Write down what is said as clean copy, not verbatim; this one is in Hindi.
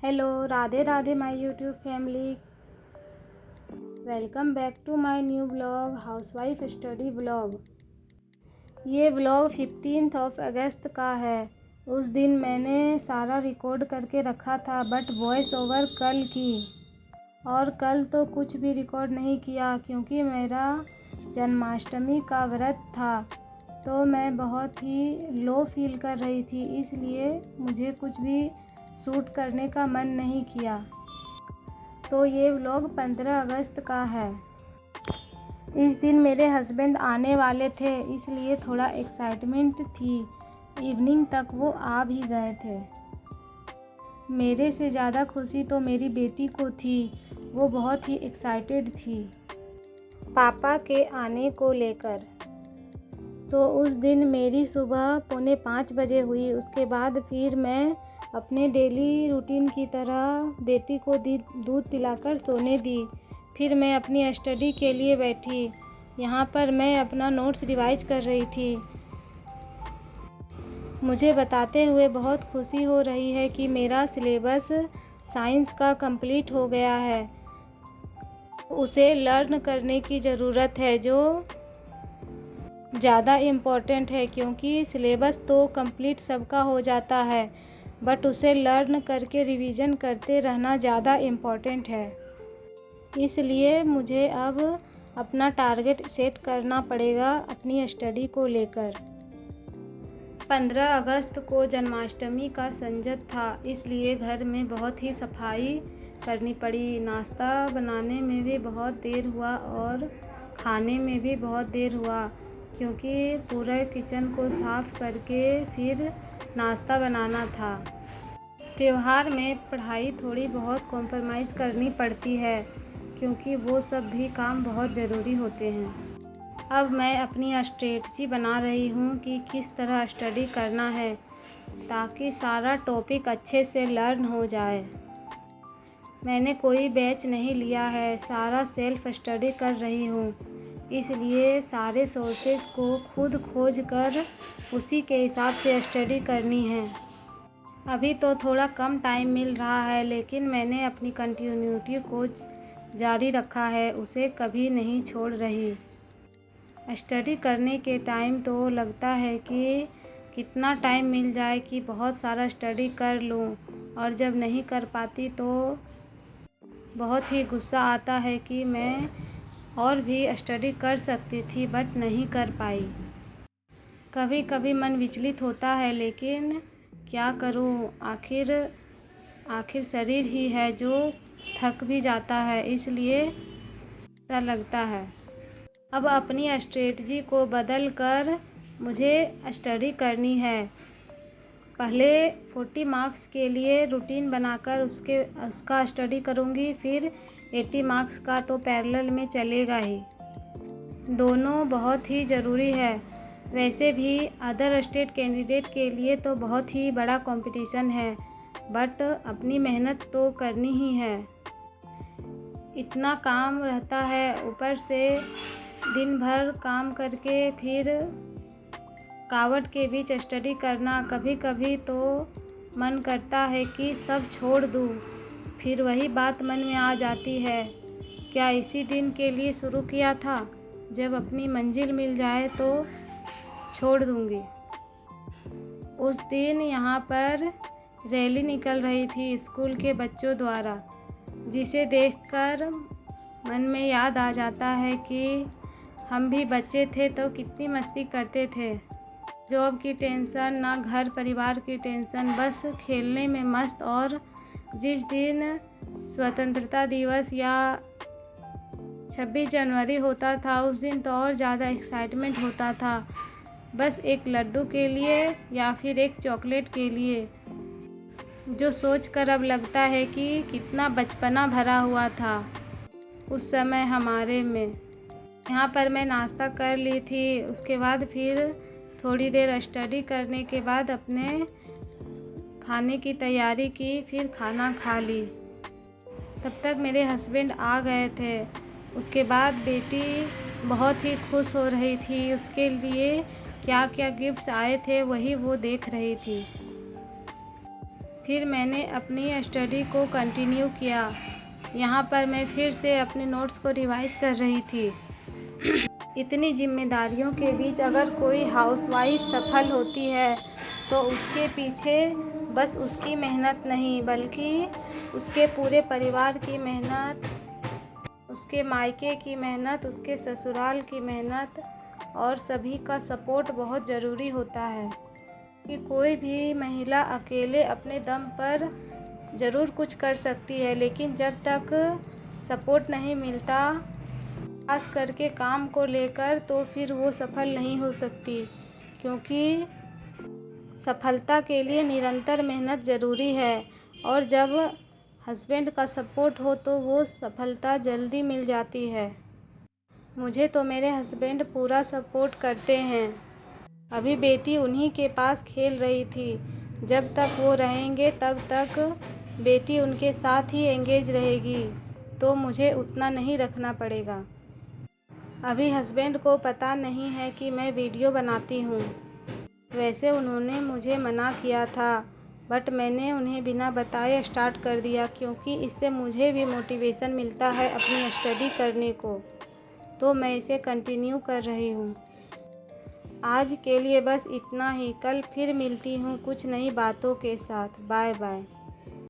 Hello, Radhe Radhe my YouTube family. Welcome back to my new blog housewife study blog. ये ब्लॉग 15 अगस्त का है। उस दिन मैंने सारा रिकॉर्ड करके रखा था, बट वॉइस ओवर कल की, और कल तो कुछ भी रिकॉर्ड नहीं किया क्योंकि मेरा जन्माष्टमी का व्रत था। तो मैं बहुत ही लो फील कर रही थी, इसलिए मुझे कुछ भी शूट करने का मन नहीं किया। तो ये व्लॉग 15 अगस्त का है। इस दिन मेरे हस्बैंड आने वाले थे, इसलिए थोड़ा एक्साइटमेंट थी। इवनिंग तक वो आ भी गए थे। मेरे से ज़्यादा खुशी तो मेरी बेटी को थी। वो बहुत ही एक्साइटेड थी पापा के आने को लेकर। तो उस दिन मेरी सुबह 4:45 बजे हुई। उसके बाद फिर मैं अपने डेली रूटीन की तरह बेटी को दूध पिलाकर सोने दी। फिर मैं अपनी स्टडी के लिए बैठी। यहाँ पर मैं अपना नोट्स रिवाइज कर रही थी। मुझे बताते हुए बहुत खुशी हो रही है कि मेरा सिलेबस साइंस का कंप्लीट हो गया है। उसे लर्न करने की ज़रूरत है, जो ज़्यादा इम्पोर्टेंट है, क्योंकि सिलेबस तो कंप्लीट सबका हो जाता है, बट उसे लर्न करके रिवीजन करते रहना ज़्यादा इम्पोर्टेंट है। इसलिए मुझे अब अपना टारगेट सेट करना पड़ेगा अपनी स्टडी को लेकर। 15 अगस्त को जन्माष्टमी का संजत था, इसलिए घर में बहुत ही सफाई करनी पड़ी। नाश्ता बनाने में भी बहुत देर हुआ और खाने में भी बहुत देर हुआ, क्योंकि पूरे किचन को साफ़ करके फिर नाश्ता बनाना था। त्योहार में पढ़ाई थोड़ी बहुत कॉम्प्रोमाइज़ करनी पड़ती है, क्योंकि वो सब भी काम बहुत ज़रूरी होते हैं। अब मैं अपनी स्ट्रेटजी बना रही हूँ कि किस तरह स्टडी करना है, ताकि सारा टॉपिक अच्छे से लर्न हो जाए। मैंने कोई बैच नहीं लिया है, सारा सेल्फ स्टडी कर रही हूँ। इसलिए सारे सोर्सेज को खुद खोज कर उसी के हिसाब से स्टडी करनी है। अभी तो थोड़ा कम टाइम मिल रहा है, लेकिन मैंने अपनी कंटिन्यूटी को जारी रखा है, उसे कभी नहीं छोड़ रही। स्टडी करने के टाइम तो लगता है कि कितना टाइम मिल जाए कि बहुत सारा स्टडी कर लूँ, और जब नहीं कर पाती तो बहुत ही गुस्सा आता है कि मैं और भी स्टडी कर सकती थी, बट नहीं कर पाई। कभी कभी मन विचलित होता है, लेकिन क्या करूं, आखिर शरीर ही है जो थक भी जाता है, इसलिए ऐसा लगता है। अब अपनी स्ट्रेटजी को बदल कर मुझे स्टडी करनी है। पहले 40 मार्क्स के लिए रूटीन बनाकर उसका स्टडी करूँगी, फिर 80 मार्क्स का तो पैरेलल में चलेगा ही। दोनों बहुत ही ज़रूरी है। वैसे भी अदर स्टेट कैंडिडेट के लिए तो बहुत ही बड़ा कंपटीशन है, बट अपनी मेहनत तो करनी ही है। इतना काम रहता है, ऊपर से दिन भर काम करके फिर थकावट के बीच स्टडी करना। कभी कभी तो मन करता है कि सब छोड़ दूँ। फिर वही बात मन में आ जाती है, क्या इसी दिन के लिए शुरू किया था? जब अपनी मंजिल मिल जाए तो छोड़ दूँगी। उस दिन यहाँ पर रैली निकल रही थी स्कूल के बच्चों द्वारा, जिसे देखकर मन में याद आ जाता है कि हम भी बच्चे थे तो कितनी मस्ती करते थे। जॉब की टेंशन ना, घर परिवार की टेंशन, बस खेलने में मस्त। और जिस दिन स्वतंत्रता दिवस या 26 जनवरी होता था, उस दिन तो और ज़्यादा एक्साइटमेंट होता था, बस एक लड्डू के लिए या फिर एक चॉकलेट के लिए, जो सोचकर अब लगता है कि कितना बचपना भरा हुआ था उस समय हमारे में। यहाँ पर मैं नाश्ता कर ली थी। उसके बाद फिर थोड़ी देर स्टडी करने के बाद अपने खाने की तैयारी की, फिर खाना खा ली। तब तक मेरे हस्बैंड आ गए थे। उसके बाद बेटी बहुत ही खुश हो रही थी। उसके लिए क्या क्या गिफ्ट्स आए थे वही वो देख रही थी। फिर मैंने अपनी स्टडी को कंटिन्यू किया। यहाँ पर मैं फिर से अपने नोट्स को रिवाइज कर रही थी। इतनी जिम्मेदारियों के बीच अगर कोई हाउसवाइफ सफल होती है तो उसके पीछे बस उसकी मेहनत नहीं, बल्कि उसके पूरे परिवार की मेहनत, उसके मायके की मेहनत, उसके ससुराल की मेहनत और सभी का सपोर्ट बहुत ज़रूरी होता है। कि कोई भी महिला अकेले अपने दम पर ज़रूर कुछ कर सकती है, लेकिन जब तक सपोर्ट नहीं मिलता, खास करके काम को लेकर, तो फिर वो सफल नहीं हो सकती। क्योंकि सफलता के लिए निरंतर मेहनत ज़रूरी है और जब हस्बैंड का सपोर्ट हो तो वो सफलता जल्दी मिल जाती है। मुझे तो मेरे हस्बैंड पूरा सपोर्ट करते हैं। अभी बेटी उन्हीं के पास खेल रही थी। जब तक वो रहेंगे तब तक बेटी उनके साथ ही एंगेज रहेगी, तो मुझे उतना नहीं रखना पड़ेगा। अभी हस्बैंड को पता नहीं है कि मैं वीडियो बनाती हूँ। वैसे उन्होंने मुझे मना किया था, बट मैंने उन्हें बिना बताए स्टार्ट कर दिया, क्योंकि इससे मुझे भी मोटिवेशन मिलता है अपनी स्टडी करने को, तो मैं इसे कंटिन्यू कर रही हूँ। आज के लिए बस इतना ही। कल फिर मिलती हूँ कुछ नई बातों के साथ। Bye bye.